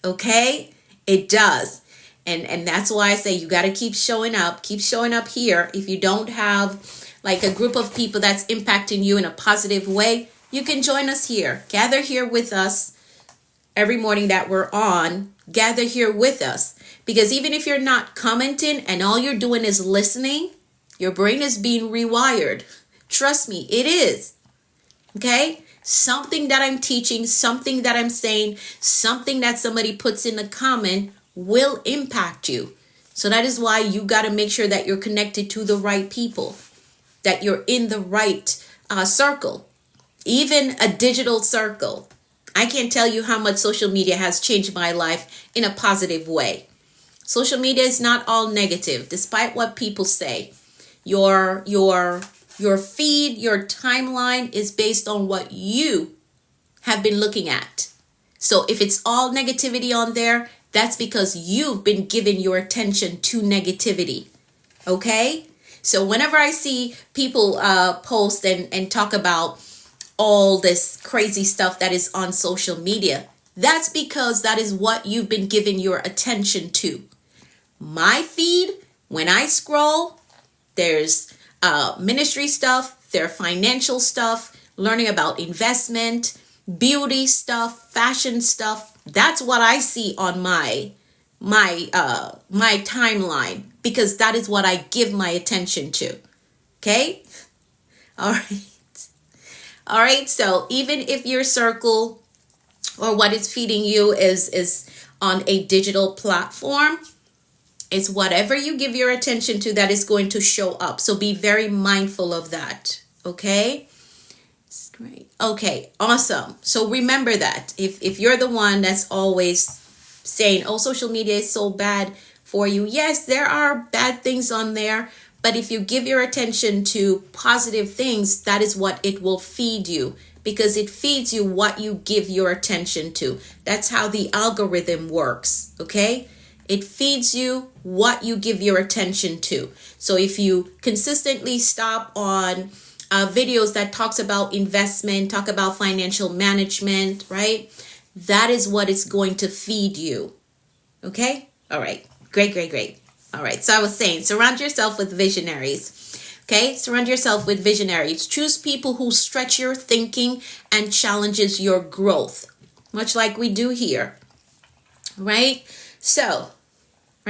Okay? It does. And that's why I say you got to keep showing up. Keep showing up here. If you don't have like a group of people that's impacting you in a positive way, you can join us here. Gather here with us every morning that we're on. Gather here with us. Because even if you're not commenting and all you're doing is listening, your brain is being rewired. Trust me, it is. Okay? Something that I'm teaching, something that I'm saying, something that somebody puts in a comment will impact you. So that is why you got to make sure that you're connected to the right people, that you're in the right circle, even a digital circle. I can't tell you how much social media has changed my life in a positive way. Social media is not all negative, despite what people say. Your feed, your timeline is based on what you have been looking at. So if it's all negativity on there, that's because you've been giving your attention to negativity. Okay? So whenever I see people post and talk about all this crazy stuff that is on social media, that's because that is what you've been giving your attention to. My feed, when I scroll, there's ministry stuff, there's financial stuff, learning about investment, beauty stuff, fashion stuff. That's what I see on my timeline, because that is what I give my attention to. Okay? All right. All right. So even if your circle or what is feeding you is on a digital platform, it's whatever you give your attention to that is going to show up. So be very mindful of that. Okay? Great. Okay, awesome. So remember that. If you're the one that's always saying, oh, social media is so bad for you. Yes, there are bad things on there. But if you give your attention to positive things, that is what it will feed you. Because it feeds you what you give your attention to. That's how the algorithm works. Okay? It feeds you what you give your attention to. So if you consistently stop on videos that talks about investment, talk about financial management, right? That is what it's going to feed you. Okay? All right. Great, great, great. All right. So I was saying, surround yourself with visionaries. Okay? Surround yourself with visionaries. Choose people who stretch your thinking and challenges your growth, much like we do here. Right? So,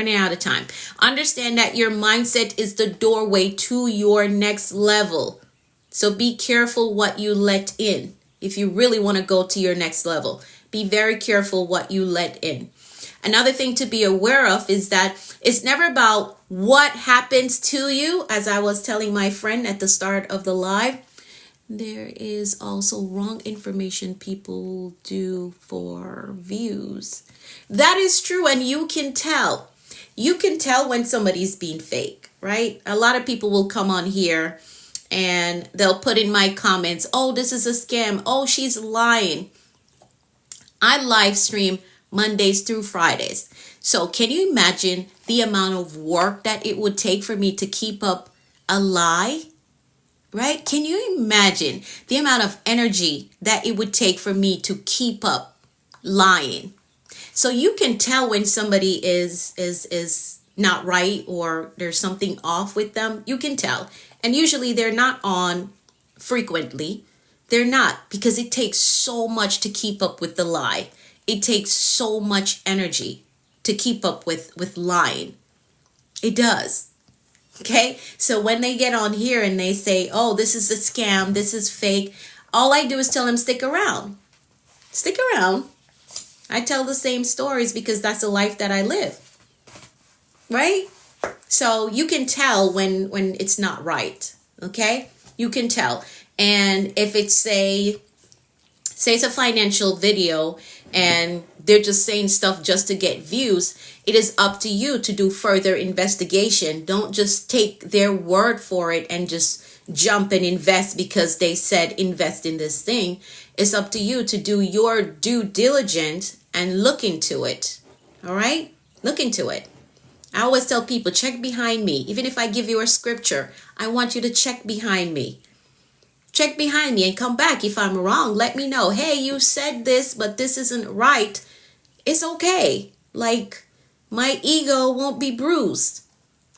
Running out of time. Understand that your mindset is the doorway to your next level. So be careful what you let in. If you really want to go to your next level, be very careful what you let in. Another thing to be aware of is that it's never about what happens to you. As I was telling my friend at the start of the live, there is also wrong information people do for views. That is true, and you can tell. You can tell when somebody's being fake, right? A lot of people will come on here and they'll put in my comments, oh, this is a scam. Oh, she's lying. I live stream Mondays through Fridays. So can you imagine the amount of work that it would take for me to keep up a lie? Right? Can you imagine the amount of energy that it would take for me to keep up lying? So you can tell when somebody is not right or there's something off with them. You can tell. And usually they're not on frequently. They're not, because it takes so much to keep up with the lie. It takes so much energy to keep up with lying. It does. Okay? So when they get on here and they say, oh, this is a scam, this is fake, all I do is tell them, stick around. Stick around. I tell the same stories because that's the life that I live. Right? So you can tell when it's not right. Okay? You can tell. And if it's say it's a financial video and they're just saying stuff just to get views, it is up to you to do further investigation. Don't just take their word for it and just jump and invest because they said invest in this thing. It's up to you to do your due diligence and look into it. All right? Look into it. I always tell people, check behind me. Even if I give you a scripture, I want you to check behind me. Check behind me and come back. If I'm wrong, let me know. Hey, you said this, but this isn't right. It's okay. Like, my ego won't be bruised.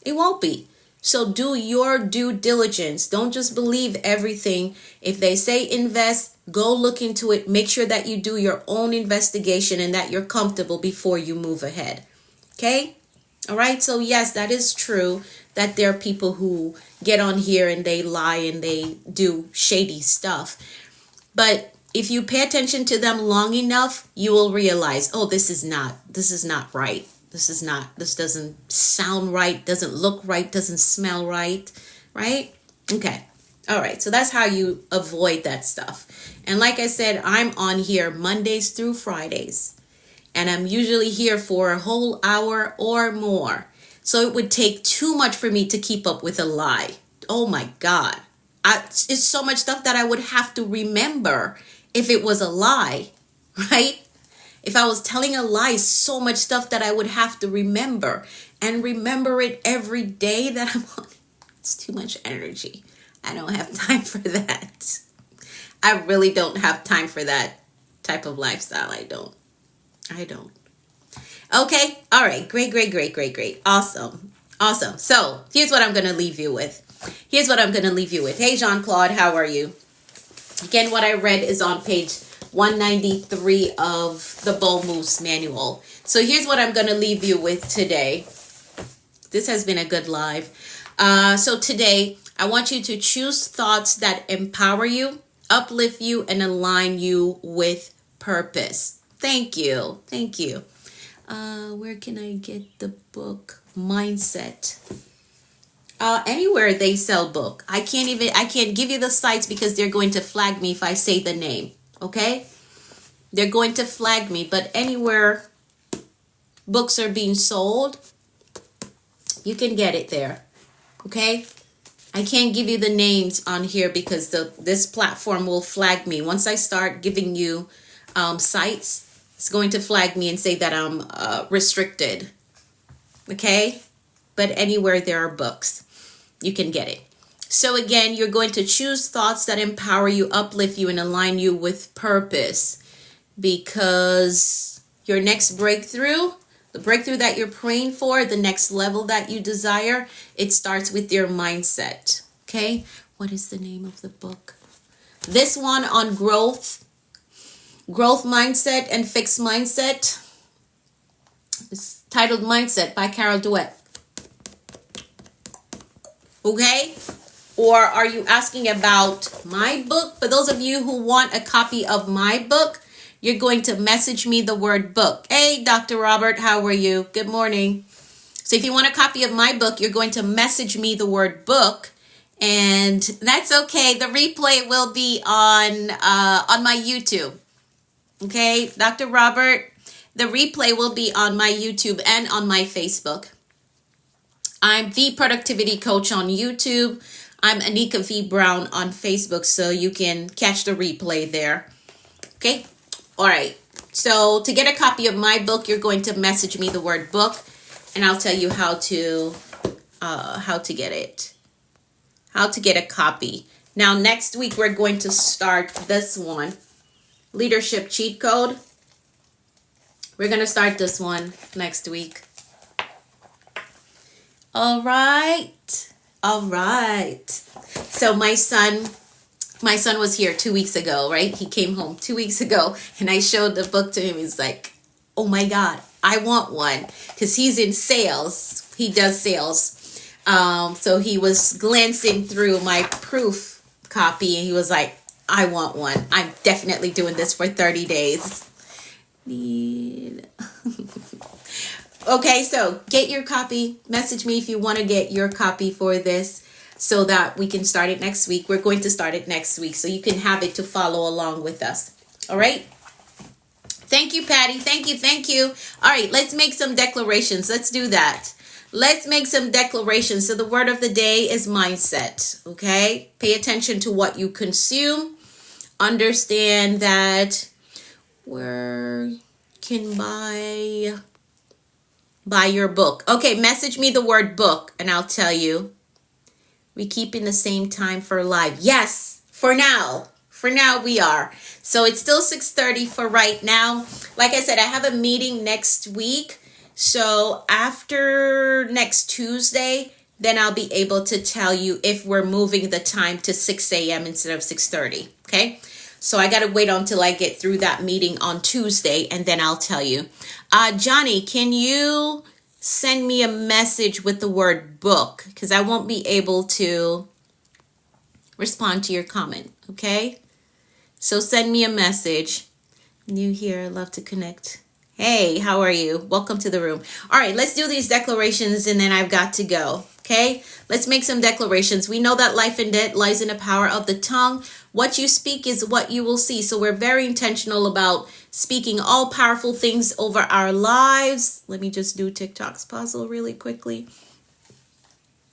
It won't be. So do your due diligence. Don't just believe everything. If they say invest, go look into it. Make sure that you do your own investigation and that you're comfortable before you move ahead. Okay? All right. So yes, that is true that there are people who get on here and they lie and they do shady stuff. But if you pay attention to them long enough, you will realize, oh, this is not right. This doesn't sound right, doesn't look right, doesn't smell right, right? Okay. All right. So that's how you avoid that stuff. And like I said, I'm on here Mondays through Fridays. And I'm usually here for a whole hour or more. So it would take too much for me to keep up with a lie. Oh my God. It's so much stuff that I would have to remember if it was a lie, right? If I was telling a lie, so much stuff that I would have to remember and remember it every day that I'm on. It's too much energy. I don't have time for that. I really don't have time for that type of lifestyle. I don't. Okay. All right. Great. Awesome. So here's what I'm going to leave you with. Hey, Jean-Claude, how are you? Again, what I read is on page 193 of the Bold Moves Manual. So here's what I'm going to leave you with today. This has been a good live. So today, I want you to choose thoughts that empower you, uplift you, and align you with purpose. Thank you. Where can I get the book Mindset? Anywhere they sell book. I can't give you the sites because they're going to flag me if I say the name. Okay? They're going to flag me, but anywhere books are being sold, you can get it there. Okay? I can't give you the names on here because this platform will flag me. Once I start giving you sites, it's going to flag me and say that I'm restricted. Okay? But anywhere there are books, you can get it. So again, you're going to choose thoughts that empower you, uplift you, and align you with purpose. Because your next breakthrough, the breakthrough that you're praying for, the next level that you desire, it starts with your mindset. Okay? What is the name of the book? This one on growth mindset and fixed mindset. titled Mindset by Carol Dweck. Okay? Or are you asking about my book? For those of you who want a copy of my book, you're going to message me the word book. Hey, Dr. Robert, how are you? Good morning. So if you want a copy of my book, you're going to message me the word book. And that's okay. The replay will be on my YouTube. Okay, Dr. Robert, the replay will be on my YouTube and on my Facebook. I'm The Productivity Coach on YouTube. I'm Anika V. Brown on Facebook, so you can catch the replay there. Okay? All right. So to get a copy of my book, you're going to message me the word book, and I'll tell you how to get it. How to get a copy. Now, next week, we're going to start this one. Leadership Cheat Code. We're going to start this one next week. All right. So my son was here 2 weeks ago, right? He came home 2 weeks ago, and I showed the book to him. He's like, oh my God, I want one. Because he's in sales. He does sales. So he was glancing through my proof copy, and he was like, I want one. I'm definitely doing this for 30 days. Okay, so get your copy. Message me if you want to get your copy for this so that we can start it next week. We're going to start it next week so you can have it to follow along with us. All right? Thank you, Patty. Thank you. All right, let's make some declarations. Let's do that. Let's make some declarations. So the word of the day is mindset, okay? Pay attention to what you consume. Understand that where can buy your book. Okay, message me the word book and I'll tell you. We keep in the same time for live. Yes, for now. For now we are. So it's still 6:30 for right now. Like I said, I have a meeting next week. So after next Tuesday, then I'll be able to tell you if we're moving the time to 6 a.m. instead of 6:30. Okay? So I got to wait until I get through that meeting on Tuesday, and then I'll tell you. Johnny, can you send me a message with the word book? Because I won't be able to respond to your comment, okay? So send me a message. New here, love to connect. Hey, how are you? Welcome to the room. All right, let's do these declarations, and then I've got to go. Okay, let's make some declarations. We know that life and death lies in the power of the tongue. What you speak is what you will see. So we're very intentional about speaking all powerful things over our lives. Let me just do TikTok's puzzle really quickly.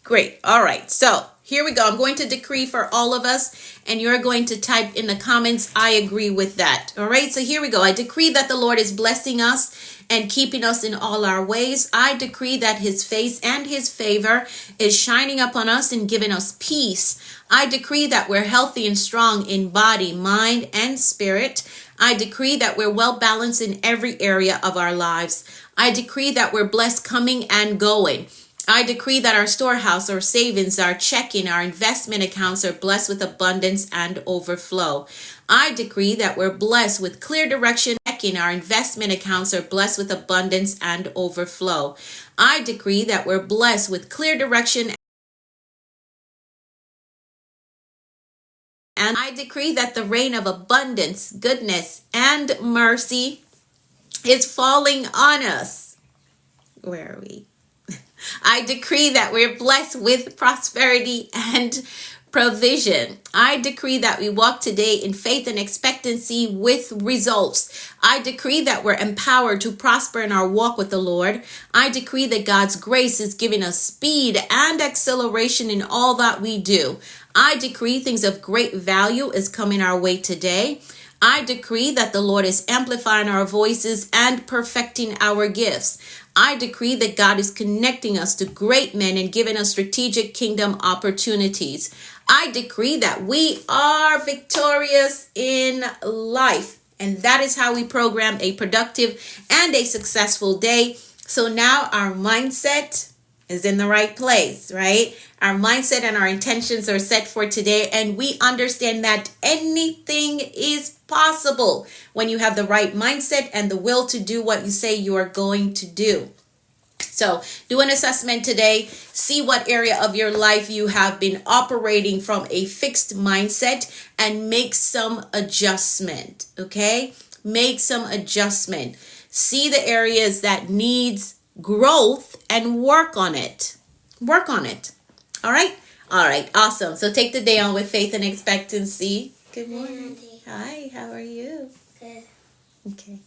Great. All right. So here we go. I'm going to decree for all of us, and you're going to type in the comments, I agree with that. All right. So here we go. I decree that the Lord is blessing us and keeping us in all our ways. I decree that his face and his favor is shining upon us and giving us peace. I decree that we're healthy and strong in body, mind, and spirit. I decree that we're well balanced in every area of our lives. I decree that we're blessed coming and going. I decree that our storehouse, our savings, our checking, our investment accounts are blessed with abundance and overflow. I decree that we're blessed with clear direction. Our investment accounts are blessed with abundance and overflow. I decree that we're blessed with clear direction. And I decree that the rain of abundance, goodness, and mercy is falling on us. Where are we? I decree that we're blessed with prosperity and provision. I decree that we walk today in faith and expectancy with results. I decree that we're empowered to prosper in our walk with the Lord. I decree that God's grace is giving us speed and acceleration in all that we do. I decree things of great value is coming our way today. I decree that the Lord is amplifying our voices and perfecting our gifts. I decree that God is connecting us to great men and giving us strategic kingdom opportunities. I decree that we are victorious in life. And that is how we program a productive and a successful day. So now our mindset is in the right place, right? Our mindset and our intentions are set for today. And we understand that anything is possible when you have the right mindset and the will to do what you say you are going to do. So do an assessment today. See what area of your life you have been operating from a fixed mindset and make some adjustment. Okay? Make some adjustment. See the areas that needs growth and work on it. Work on it. All right? All right. Awesome. So take the day on with faith and expectancy. Good morning. Hi, how are you? Good. Okay.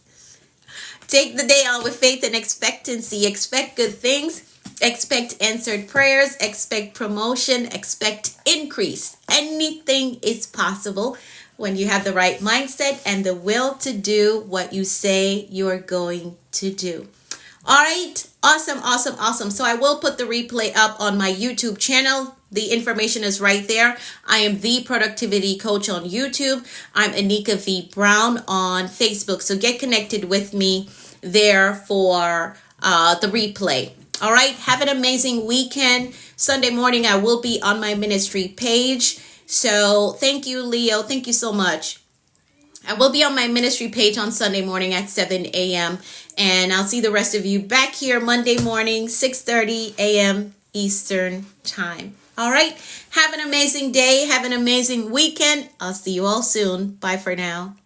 Take the day on with faith and expectancy. Expect good things. Expect answered prayers. Expect promotion. Expect increase. Anything is possible when you have the right mindset and the will to do what you say you're going to do. All right. Awesome, awesome, awesome. So I will put the replay up on my YouTube channel. The information is right there. I am the Productivity Coach on YouTube. I'm Anika V. Brown on Facebook. So get connected with me there for the replay. All right. Have an amazing weekend. Sunday morning, I will be on my ministry page. So thank you, Leo. Thank you so much. I will be on my ministry page on Sunday morning at 7 a.m. And I'll see the rest of you back here Monday morning, 6:30 a.m. Eastern Time. All right. Have an amazing day. Have an amazing weekend. I'll see you all soon. Bye for now.